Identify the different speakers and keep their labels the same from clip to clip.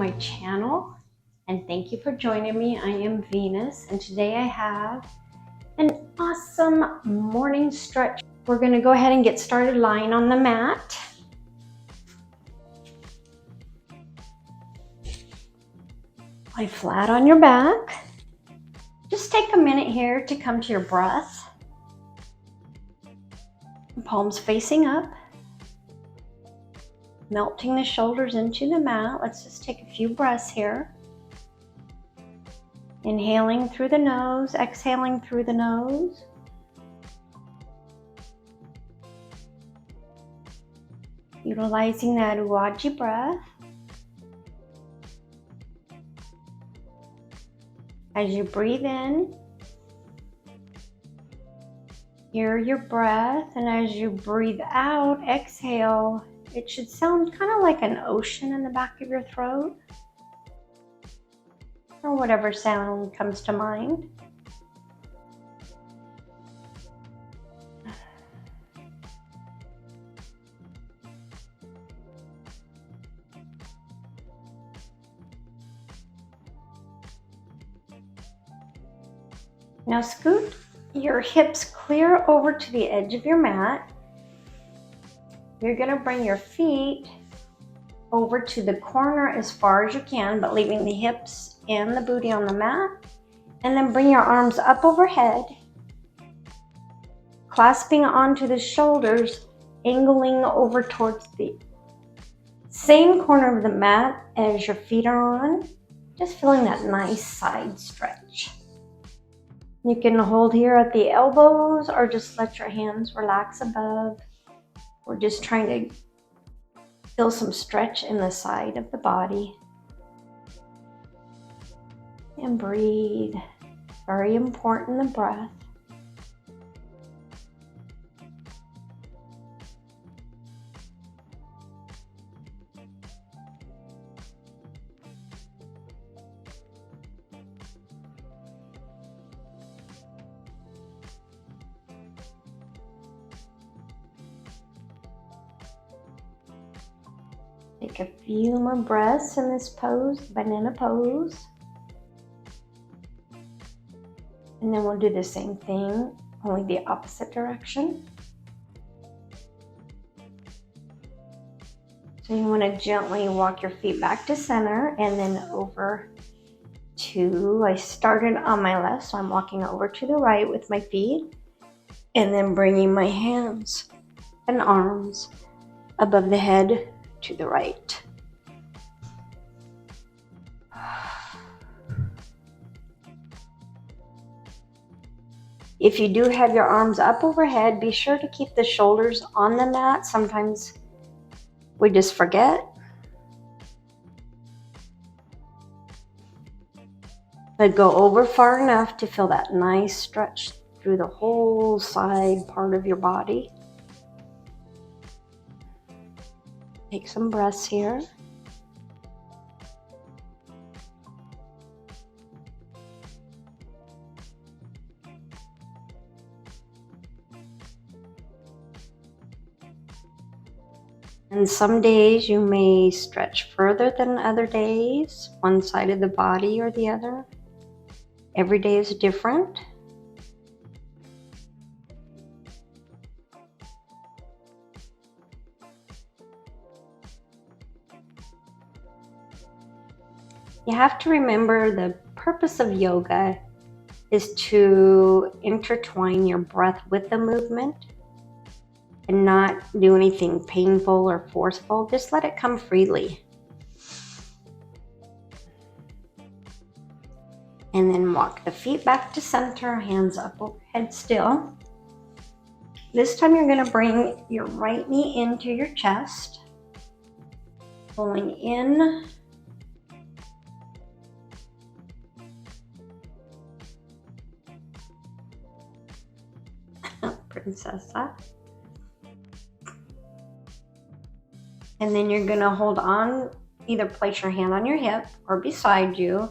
Speaker 1: my channel, and thank you for joining me. I am Venus, and today I have an awesome morning stretch. We're going to go ahead and get started lying on the mat. Lie flat on your back. Just take a minute here to come to your breath. Palms facing up. Melting the shoulders into the mat. Let's just take a few breaths here. Inhaling through the nose, exhaling through the nose. Utilizing that Ujjayi breath. As you breathe in, hear your breath, and as you breathe out, exhale. It should sound kind of like an ocean in the back of your throat, or whatever sound comes to mind. Now scoot your hips clear over to the edge of your mat. You're going to bring your feet over to the corner as far as you can, but leaving the hips and the booty on the mat. And then bring your arms up overhead, clasping onto the shoulders, angling over towards the same corner of the mat as your feet are on. Just feeling that nice side stretch. You can hold here at the elbows or just let your hands relax above. We're just trying to feel some stretch in the side of the body. And breathe. Very important, the breath. Take a few more breaths in this pose, banana pose. And then we'll do the same thing, only the opposite direction. So you want to gently walk your feet back to center and then over to, I started on my left, so I'm walking over to the right with my feet. And then bringing my hands and arms above the head to the right. If you do have your arms up overhead, be sure to keep the shoulders on the mat. Sometimes we just forget. But go over far enough to feel that nice stretch through the whole side part of your body. Take some breaths here. And some days you may stretch further than other days, one side of the body or the other. Every day is different. You have to remember the purpose of yoga is to intertwine your breath with the movement and not do anything painful or forceful. Just let it come freely. And then walk the feet back to center, hands up, head still. This time you're going to bring your right knee into your chest, pulling in. Princessa. And then you're going to hold on, either place your hand on your hip or beside you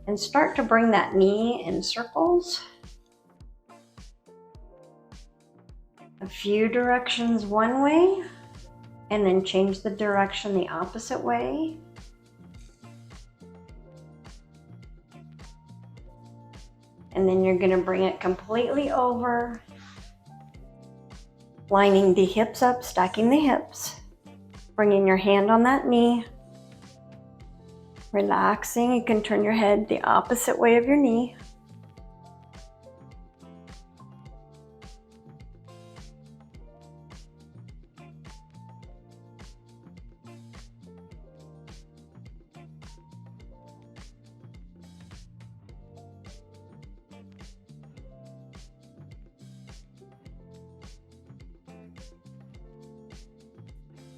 Speaker 1: and start to bring that knee in circles. A few directions one way, and then change the direction the opposite way. And then you're gonna bring it completely over, lining the hips up, stacking the hips, bringing your hand on that knee, relaxing. You can turn your head the opposite way of your knee.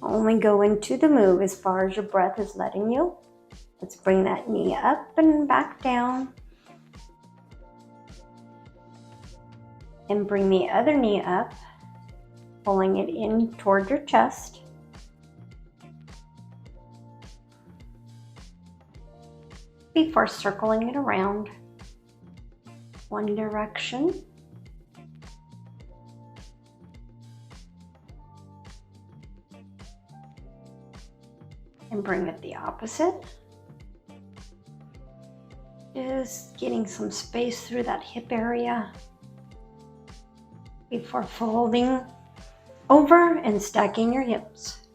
Speaker 1: Only go into the move as far as your breath is letting you. Let's bring that knee up and back down. And bring the other knee up, pulling it in toward your chest. Before circling it around one direction. And bring it the opposite. Just getting some space through that hip area before folding over and stacking your hips.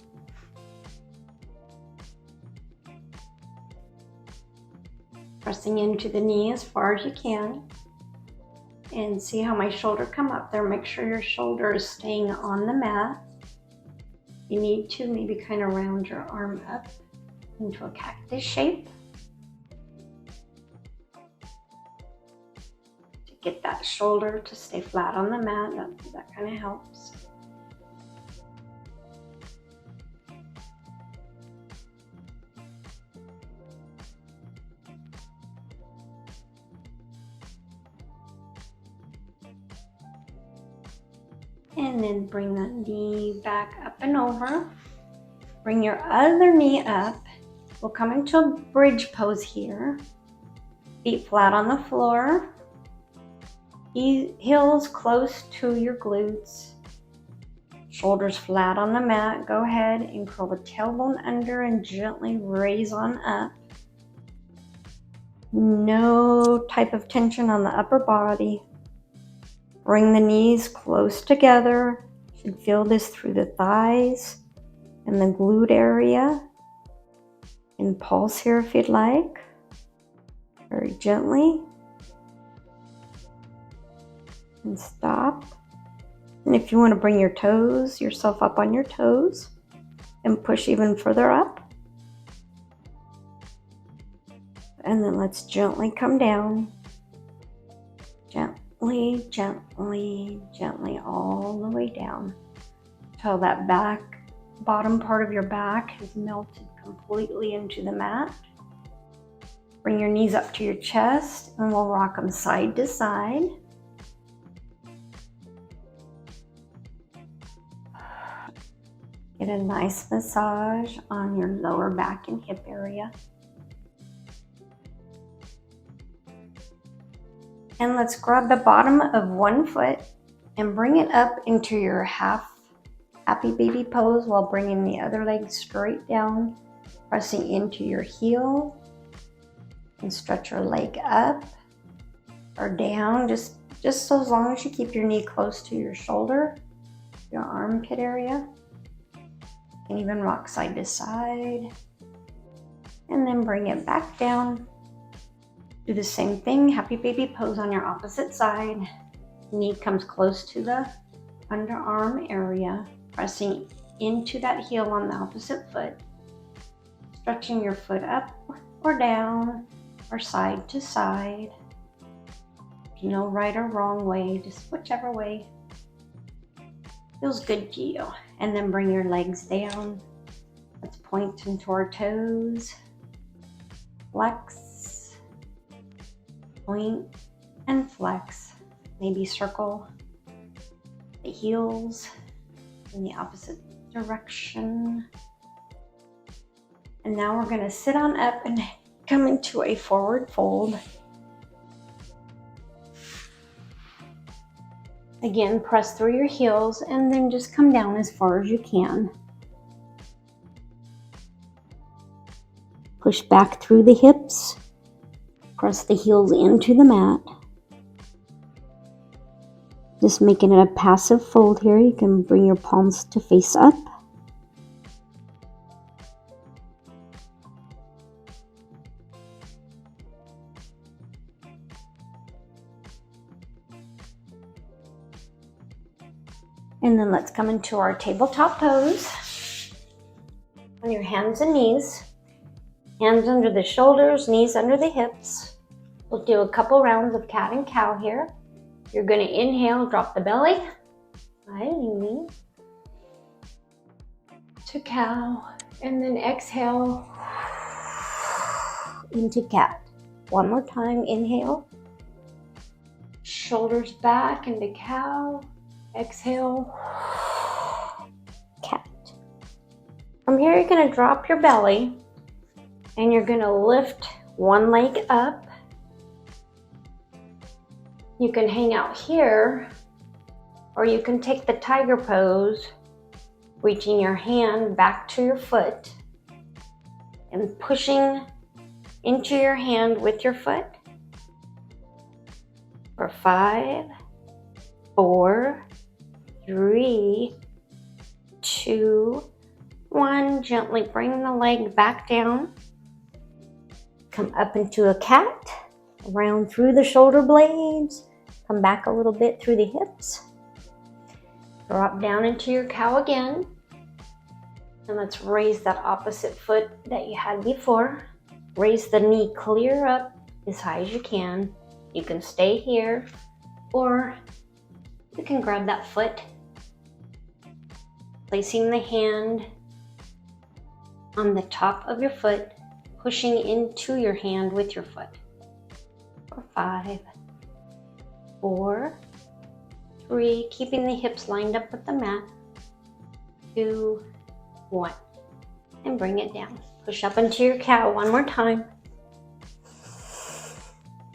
Speaker 1: Pressing into the knee as far as you can. And see how my shoulder come up there. Make sure your shoulder is staying on the mat. You need to maybe kind of round your arm up into a cactus shape to get that shoulder to stay flat on the mat. That kind of helps. And then bring that knee back up and over. Bring your other knee up. We'll come into a bridge pose here. Feet flat on the floor. Heels close to your glutes. Shoulders flat on the mat. Go ahead and curl the tailbone under and gently raise on up. No type of tension on the upper body. Bring the knees close together. You should feel this through the thighs and the glute area. And pulse here if you'd like. Very gently. And stop. And if you want to bring your toes, yourself up on your toes and push even further up. And then let's gently come down. Gently, gently, gently all the way down until that bottom part of your back has melted completely into the mat. Bring your knees up to your chest and we'll rock them side to side. Get a nice massage on your lower back and hip area. And let's grab the bottom of one foot and bring it up into your half happy baby pose while bringing the other leg straight down, pressing into your heel. And stretch your leg up or down, just so as long as you keep your knee close to your shoulder, your armpit area. You can even rock side to side. And then bring it back down. Do the same thing, happy baby pose on your opposite side. Knee comes close to the underarm area, pressing into that heel on the opposite foot. Stretching your foot up or down or side to side. No right or wrong way, just whichever way feels good to you. And then bring your legs down. Let's point into our toes. Flex, point, and flex. Maybe circle the heels in the opposite direction. And now we're going to sit on up and come into a forward fold. Again, press through your heels and then just come down as far as you can. Push back through the hips. Press the heels into the mat. Just making it a passive fold here. You can bring your palms to face up. And then let's come into our tabletop pose. On your hands and knees. Hands under the shoulders, knees under the hips. We'll do a couple rounds of cat and cow here. You're going to inhale, drop the belly. Knee to cow. And then exhale into cat. One more time, inhale. Shoulders back into cow. Exhale, cat. From here, you're going to drop your belly and you're going to lift one leg up. You can hang out here, or you can take the tiger pose, reaching your hand back to your foot and pushing into your hand with your foot. For 5, 4, 3, 2, 1. Gently bring the leg back down. Come up into a cat. Around through the shoulder blades. Come back a little bit through the hips. Drop down into your cow again. And let's raise that opposite foot that you had before. Raise the knee clear up as high as you can. You can stay here, or you can grab that foot, placing the hand on the top of your foot, pushing into your hand with your foot. For 5, 4, 3, keeping the hips lined up with the mat. 2, 1, and bring it down. Push up into your cow one more time.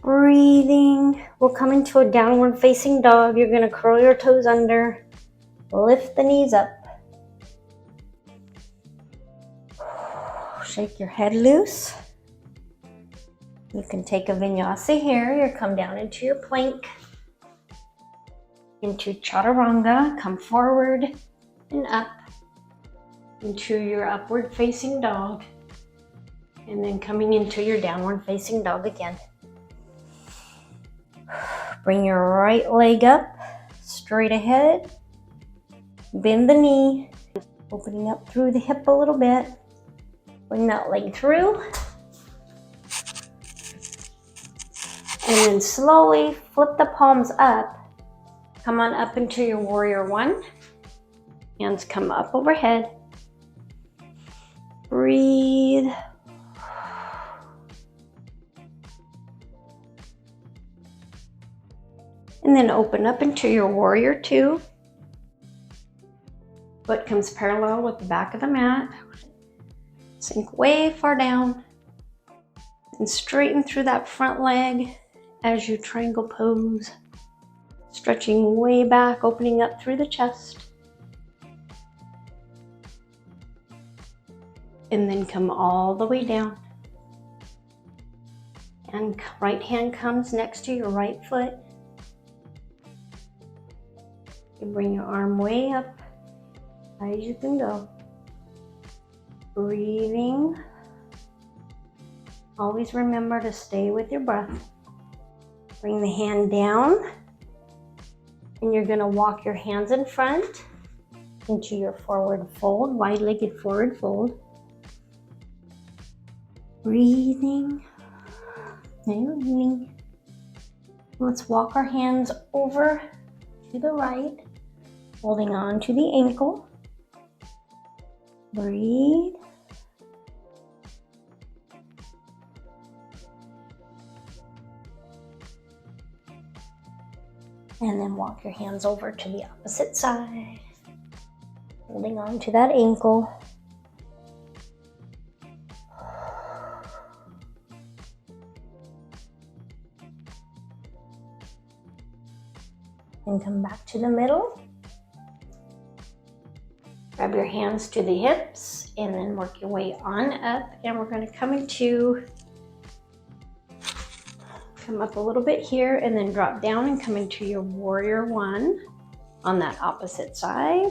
Speaker 1: Breathing. We'll come into a downward facing dog. You're going to curl your toes under, lift the knees up. Shake your head loose. You can take a vinyasa here. You come down into your plank, into chaturanga. Come forward and up into your upward facing dog, and then coming into your downward facing dog again. Bring your right leg up, straight ahead. Bend the knee, opening up through the hip a little bit. Bring that leg through. And then slowly flip the palms up. Come on up into your warrior one. Hands come up overhead. Breathe. And then open up into your warrior two. Foot comes parallel with the back of the mat. Sink way far down. And straighten through that front leg as you triangle pose. Stretching way back, opening up through the chest. And then come all the way down. And right hand comes next to your right foot. You bring your arm way up, high as you can go. Breathing. Always remember to stay with your breath. Bring the hand down. And you're going to walk your hands in front into your forward fold, wide-legged forward fold. Breathing. Let's walk our hands over to the right, holding on to the ankle. Breathe. And then walk your hands over to the opposite side, holding on to that ankle. And come back to the middle. Grab your hands to the hips and then work your way on up. And we're going to come come up a little bit here and then drop down and come into your warrior one on that opposite side.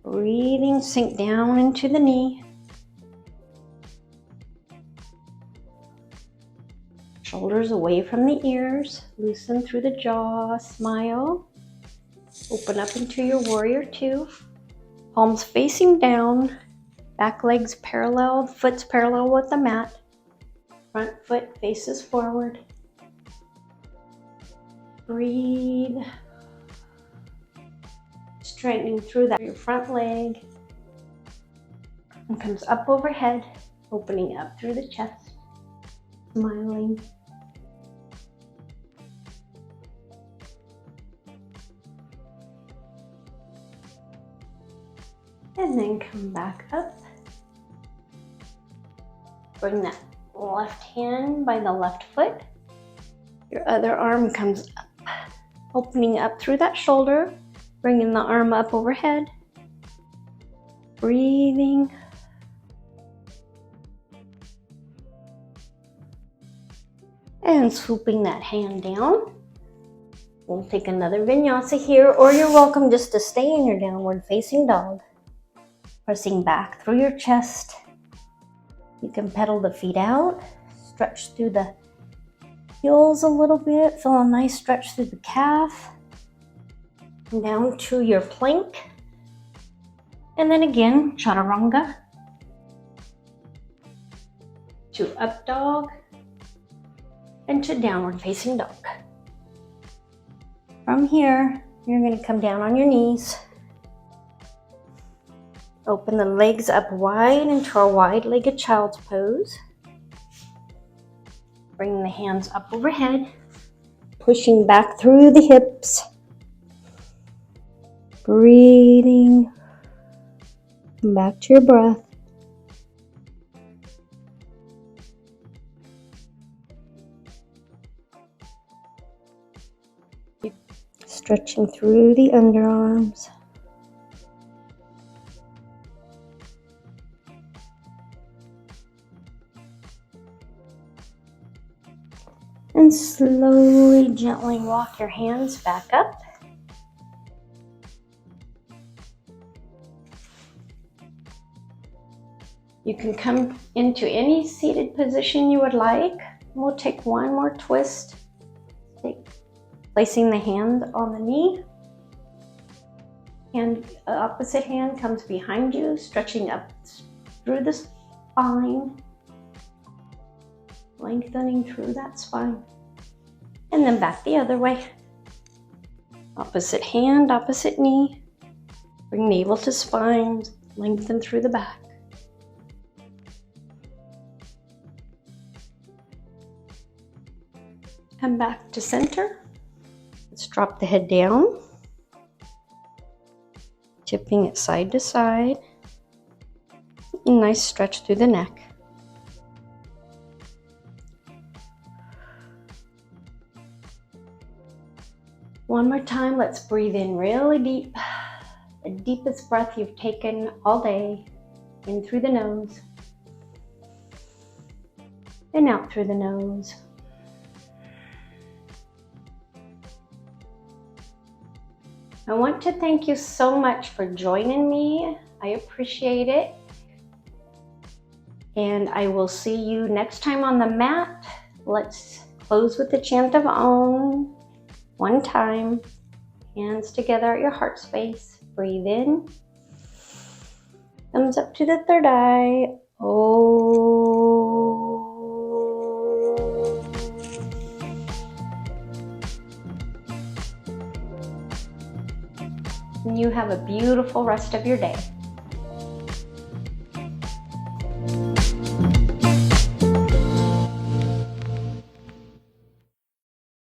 Speaker 1: Breathing, sink down into the knee. Shoulders away from the ears. Loosen through the jaw. Smile. Open up into your warrior two. Palms facing down. Back legs parallel. Foot's parallel with the mat. Front foot faces forward. Breathe. Straightening through your front leg. And comes up overhead, opening up through the chest. Smiling. And then come back up. Bring that left hand by the left foot. Your other arm comes up, opening up through that shoulder, bringing the arm up overhead. Breathing. And swooping that hand down. We'll take another vinyasa here, or you're welcome just to stay in your downward facing dog. Pressing back through your chest. You can pedal the feet out, stretch through the heels a little bit, feel a nice stretch through the calf. And down to your plank. And then again, chaturanga. To up dog. And to downward facing dog. From here, you're going to come down on your knees. Open the legs up wide into a wide-legged child's pose. Bring the hands up overhead, pushing back through the hips. Breathing. Come back to your breath. Stretching through the underarms. And slowly, gently walk your hands back up. You can come into any seated position you would like. We'll take one more twist. Placing the hand on the knee. And the opposite hand comes behind you, stretching up through the spine. Lengthening through that spine. And then back the other way. Opposite hand, opposite knee. Bring navel to spine, lengthen through the back. Come back to center. Let's drop the head down. Tipping it side to side. A nice stretch through the neck. One more time, let's breathe in really deep. The deepest breath you've taken all day. In through the nose. And out through the nose. I want to thank you so much for joining me. I appreciate it. And I will see you next time on the mat. Let's close with the chant of Om. One time, hands together at your heart space. Breathe in. Thumbs up to the third eye. Oh. And you have a beautiful rest of your day.